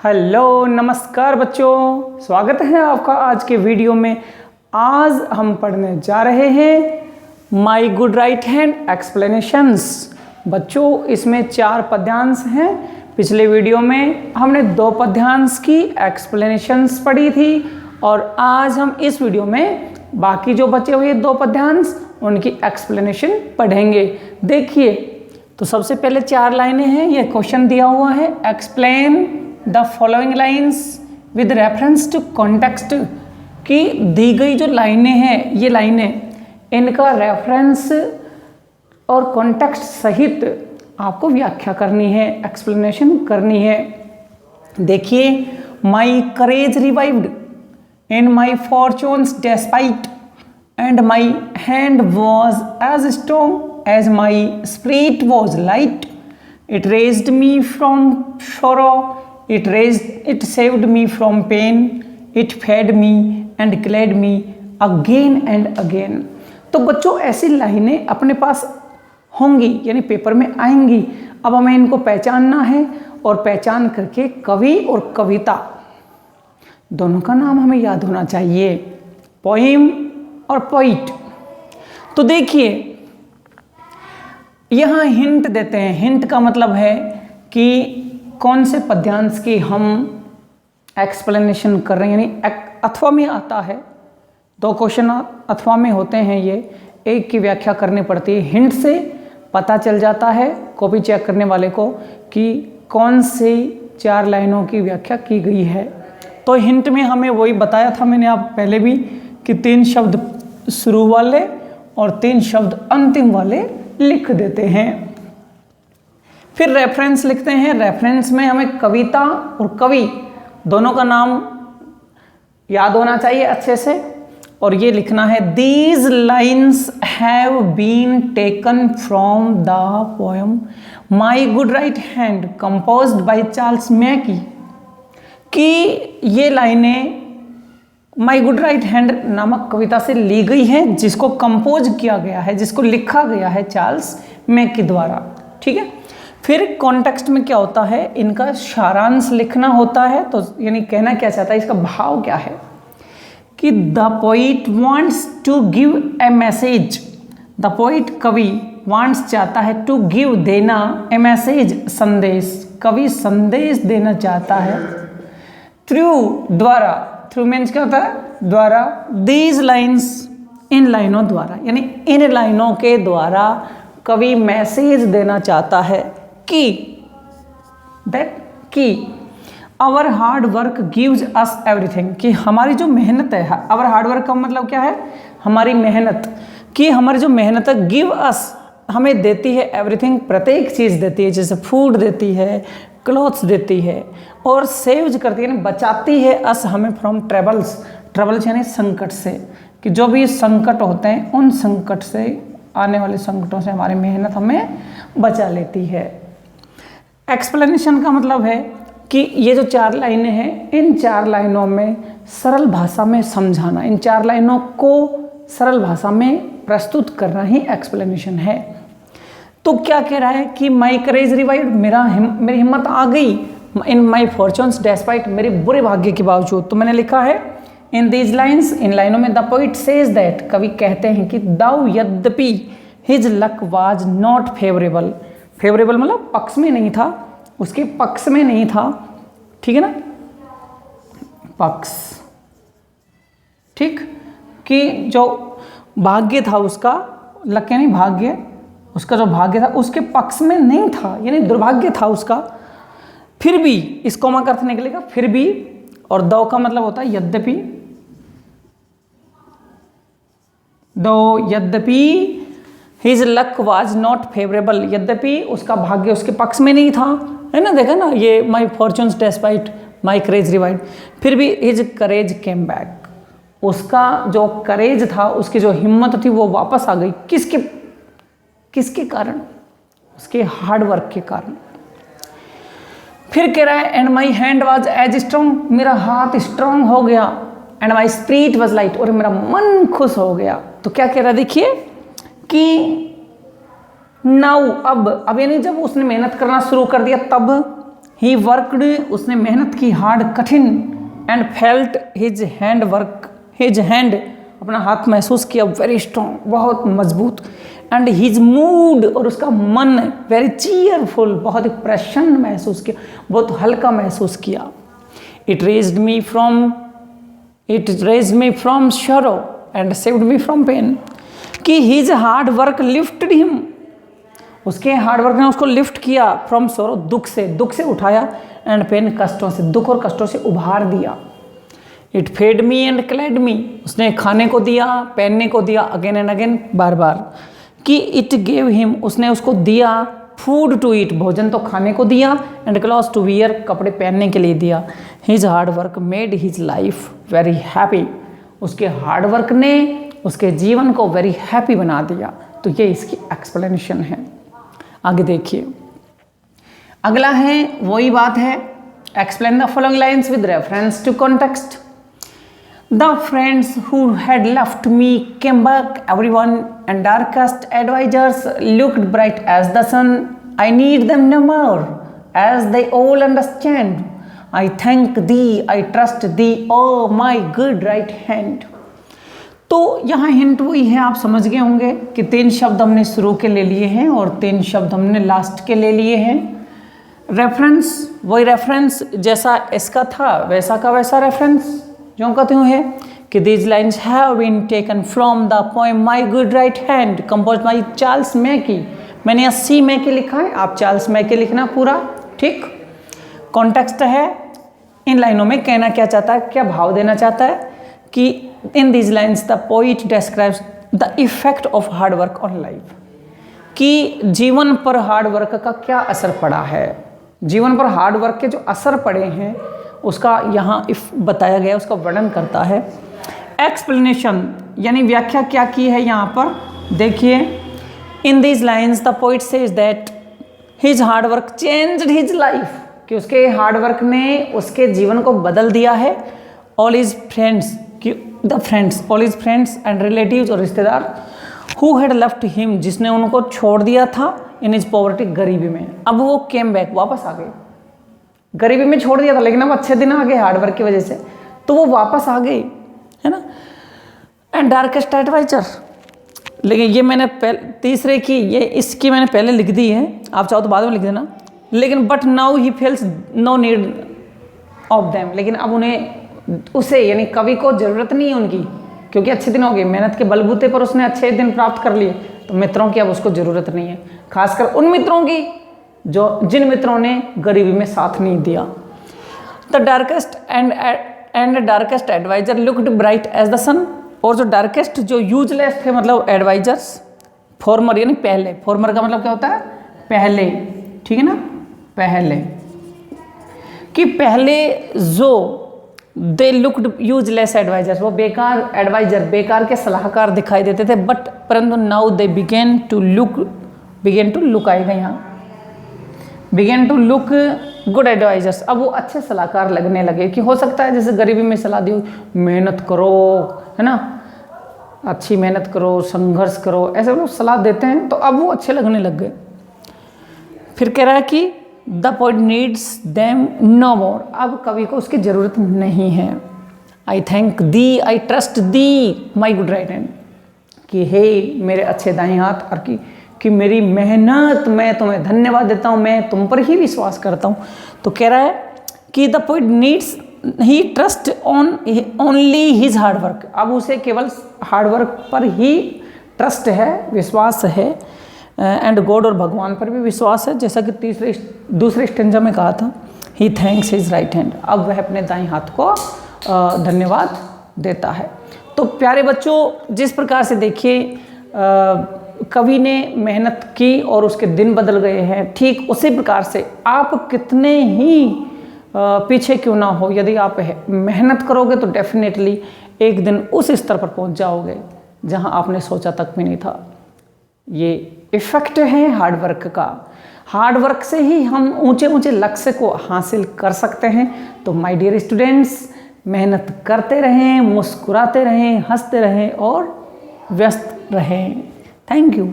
Hello नमस्कार बच्चों, स्वागत है आपका आज के वीडियो में। आज हम पढ़ने जा रहे हैं माई गुड राइट हैंड एक्सप्लेनेशंस। बच्चों, इसमें 4 पद्यांश हैं। पिछले वीडियो में हमने 2 पद्यांश की एक्सप्लेनेशंस पढ़ी थी और आज हम इस वीडियो में बाकी जो बचे हुए 2 पद्यांश उनकी एक्सप्लेनेशन पढ़ेंगे। देखिए, तो सबसे पहले 4 लाइनें हैं। ये क्वेश्चन दिया हुआ है, explain the following lines with reference to context. कि दी गई जो लाइनें हैं, ये लाइनें, इनका रेफरेंस और कॉन्टेक्स्ट सहित आपको व्याख्या करनी है, एक्सप्लेनेशन करनी है। देखिए, my courage revived in my fortunes despite and my hand was as strong as my spirit was light. It raised me from sorrow, it saved me from pain, it fed me and clad me again and again। तो बच्चों, ऐसी लाइनें अपने पास होंगी, यानी paper में आएंगी। अब हमें इनको पहचानना है और पहचान करके कवि और कविता दोनों का नाम हमें याद होना चाहिए, पोइम और पोइट। तो देखिए, यहाँ हिंट देते हैं। हिंट का मतलब है कि कौन से पद्यांश की हम एक्सप्लेनेशन कर रहे हैं, यानी अथवा में आता है। 2 क्वेश्चन अथवा में होते हैं, ये एक की व्याख्या करनी पड़ती है। हिंट से पता चल जाता है कॉपी चेक करने वाले को कि कौन सी 4 लाइनों की व्याख्या की गई है। तो हिंट में हमें वही बताया था मैंने आप पहले भी कि 3 शब्द शुरू वाले और 3 शब्द अंतिम वाले लिख देते हैं। फिर रेफरेंस लिखते हैं। रेफरेंस में हमें कविता और कवि दोनों का नाम याद होना चाहिए अच्छे से, और ये लिखना है, these lines have been taken from the poem my good right hand composed by Charles Mackay. कि ये लाइनें माई गुड राइट हैंड नामक कविता से ली गई हैं, जिसको कंपोज किया गया है, जिसको लिखा गया है चार्ल्स मैकी द्वारा। ठीक है। फिर कॉन्टेक्स्ट में क्या होता है, इनका सारांश लिखना होता है। तो यानी कहना क्या चाहता है, इसका भाव क्या है कि the poet wants to give a message. The poet, कवि, वांट्स चाहता है, टू गिव देना, ए मैसेज संदेश, कवि संदेश देना चाहता है। थ्रू, द्वारा, थ्रू मीन्स क्या होता है, द्वारा। दीज लाइन्स, इन लाइनों द्वारा, यानी इन लाइनों के द्वारा कवि मैसेज देना चाहता है कि our hard work gives us everything. कि हमारी जो मेहनत है, आवर हार्ड वर्क का मतलब क्या है, हमारी मेहनत। कि हमारी जो मेहनत है, गिव अस, हमें देती है एवरीथिंग, प्रत्येक चीज़ देती है। जैसे फूड देती है, क्लॉथ्स देती है, और सेव्स करती है, बचाती है अस, हमें फ्रॉम ट्रबल्स। ट्रबल्स यानी संकट से, कि जो भी संकट होते हैं उन संकट से, आने वाले संकटों से हमारी मेहनत हमें बचा लेती है। एक्सप्लेनेशन का मतलब है कि ये जो 4 लाइनें हैं, इन 4 लाइनों में सरल भाषा में समझाना, इन 4 लाइनों को सरल भाषा में प्रस्तुत करना ही एक्सप्लेनेशन है। तो क्या कह रहा है कि माई करेज रिवाइव्ड, मेरी हिम्मत आ गई, इन माई फॉर्चून्स डेस्पाइट, मेरे बुरे भाग्य के बावजूद। तो मैंने लिखा है, इन दीज लाइन्स, इन लाइनों में, द पोइट सेज दैट, कवि कहते हैं कि दाउ यद्यपि his luck was not favourable. Favourable मतलब पक्ष में नहीं था, उसके पक्ष में नहीं था। ठीक है ना, पक्ष, ठीक, कि जो भाग्य था उसका, लक यानी भाग्य, उसका जो भाग्य था उसके पक्ष में नहीं था, यानी दुर्भाग्य था उसका। फिर भी, इस कोमा का अर्थ निकलेगा फिर भी, और दो का मतलब होता है यद्यपि। दो यद्यपि his luck was not favourable, यद्यपि उसका भाग्य उसके पक्ष में नहीं था, है ना। देखा ना, ये माई फॉर्चून्स डेस्पाइट माई करेज रिवाइव्ड, फिर भी हिज करेज केम बैक, उसका जो करेज था, उसकी जो हिम्मत थी, वो वापस आ गई। किसके कारण, उसके हार्ड वर्क के कारण। फिर कह रहा है, and my hand was as strong, मेरा हाथ स्ट्रॉन्ग हो गया, and my spirit was light, और मेरा मन खुश हो गया। तो क्या कह रहा है, देखिए कि नाउ, अब यानी जब उसने मेहनत करना शुरू कर दिया, तब ही वर्कड, उसने मेहनत की, हार्ड कठिन, and felt his hand work, his hand अपना हाथ महसूस किया, वेरी स्ट्रॉन्ग, बहुत मजबूत, एंड हिज मूड, और उसका मन वेरी चीयरफुल, बहुत ही प्रसन्न महसूस किया, बहुत हल्का महसूस किया। It raised me from sorrow and saved me from pain, कि his hard work lifted him, उसके हार्ड वर्क ने उसको लिफ्ट किया, फ्रॉम सोरो, दुख से उठाया, एंड पेन, कष्टों से, दुख और कष्टों से उभार दिया। It fed me and clad me, उसने खाने को दिया, पहनने को दिया, अगेन एंड अगेन, बार बार, कि इट गेव हिम, उसने उसको दिया, फूड टू ईट, भोजन तो खाने को दिया, एंड क्लॉथ टू वियर, कपड़े पहनने के लिए दिया। His hard work made his life very happy, उसके हार्ड वर्क ने उसके जीवन को वेरी हैप्पी बना दिया। तो ये इसकी एक्सप्लेनेशन है। आगे देखिए, अगला है वही बात है, explain the following lines with reference to context. The friends who had left me came back, everyone, and darkest advisors looked bright as the sun. I need them no more, as they all understand. I thank thee, I trust thee, oh my good right hand. तो यहाँ hint वही है, आप समझ गए होंगे कि 3 शब्द हमने शुरू के ले लिए हैं और 3 शब्द हमने लास्ट के ले लिए हैं। रेफरेंस, वही रेफरेंस जैसा इसका था वैसा का वैसा रेफरेंस जो कहते हुए है कि these lines have been taken from the poem my good right hand composed by Charles Mackay. मैंने यहाँ सी मैकी लिखा है, आप चार्ल्स मैकी लिखना पूरा, ठीक। कॉन्टेक्स्ट है, इन लाइनों में कहना क्या चाहता है, क्या भाव देना चाहता है कि in these lines the poet describes the effect of hard work on life, कि जीवन पर हार्ड वर्क का क्या असर पड़ा है, जीवन पर हार्ड वर्क के जो असर पड़े हैं उसका यहाँ इफ बताया गया, उसका वर्णन करता है। एक्सप्लेनेशन यानी व्याख्या क्या की है यहाँ पर, देखिए। In these lines the poet says that his hard work changed his life, कि उसके हार्ड वर्क ने उसके जीवन को बदल दिया है। ऑल हिज फ्रेंड्स, कि the friends, all his friends and relatives, और रिश्तेदार, हु हैड लेफ्ट हिम, जिसने उनको छोड़ दिया था, इन हिज पॉवर्टी, गरीबी में, अब वो केम बैक, वापस आ गए। गरीबी में छोड़ दिया था लेकिन अब अच्छे दिन आ गए हार्डवर्क की वजह से, तो वो वापस आ गए, है ना। एंड डार्केस्ट एडवाइजर, लेकिन ये मैंने तीसरे की, ये इसकी मैंने पहले लिख दी है, आप चाहो तो बाद में लिख देना। लेकिन but now he feels no need of them, लेकिन अब उन्हें, उसे यानी कवि को ज़रूरत नहीं है उनकी, क्योंकि अच्छे दिन हो गए, मेहनत के बलबूते पर उसने अच्छे दिन प्राप्त कर लिए, तो मित्रों की अब उसको ज़रूरत नहीं है, खासकर उन मित्रों की जिन मित्रों ने गरीबी में साथ नहीं दिया। The darkest and darkest adviser looked bright as the sun, और जो डार्केस्ट, जो यूजलेस थे, मतलब एडवाइजर्स, फॉर्मर यानी पहले, फॉर्मर का मतलब क्या होता है, पहले, ठीक है ना, पहले, कि पहले जो दे लुक्ड यूजलेस एडवाइजर्स, वो बेकार एडवाइजर, बेकार के सलाहकार दिखाई देते थे, बट परंतु now they began to look आएगा यहाँ, began to look good advisers, अब वो अच्छे सलाहकार लगने लगे। कि हो सकता है जैसे गरीबी में सलाह दी, मेहनत करो, है ना, अच्छी मेहनत करो, संघर्ष करो, ऐसे लोग सलाह देते हैं, तो अब वो अच्छे लगने लग गए। फिर कह रहा है कि the poet needs them no more, अब कवि को उसकी ज़रूरत नहीं है। I thank thee, I trust thee my good right hand, कि हे मेरे अच्छे दाएं हाथ, और कि मेरी मेहनत, मैं तुम्हें धन्यवाद देता हूँ, मैं तुम पर ही विश्वास करता हूँ। तो कह रहा है कि the poet needs, he trust on only his hard work, अब उसे केवल हार्ड वर्क पर ही ट्रस्ट है, विश्वास है, एंड गॉड, और भगवान पर भी विश्वास है, जैसा कि दूसरे स्टेंजा में कहा था। ही थैंक्स हिज राइट हैंड, अब वह अपने दाएं हाथ को धन्यवाद देता है। तो प्यारे बच्चों, जिस प्रकार से देखिए कवि ने मेहनत की और उसके दिन बदल गए हैं, ठीक उसी प्रकार से आप कितने ही पीछे क्यों ना हो, यदि आप मेहनत करोगे तो डेफिनेटली एक दिन उस स्तर पर पहुंच जाओगे जहां आपने सोचा तक भी नहीं था। ये इफेक्ट है हार्डवर्क का। हार्डवर्क से ही हम ऊंचे ऊंचे लक्ष्य को हासिल कर सकते हैं। तो माय डियर स्टूडेंट्स, मेहनत करते रहें, मुस्कुराते रहें, हंसते रहें और व्यस्त रहें। Thank you.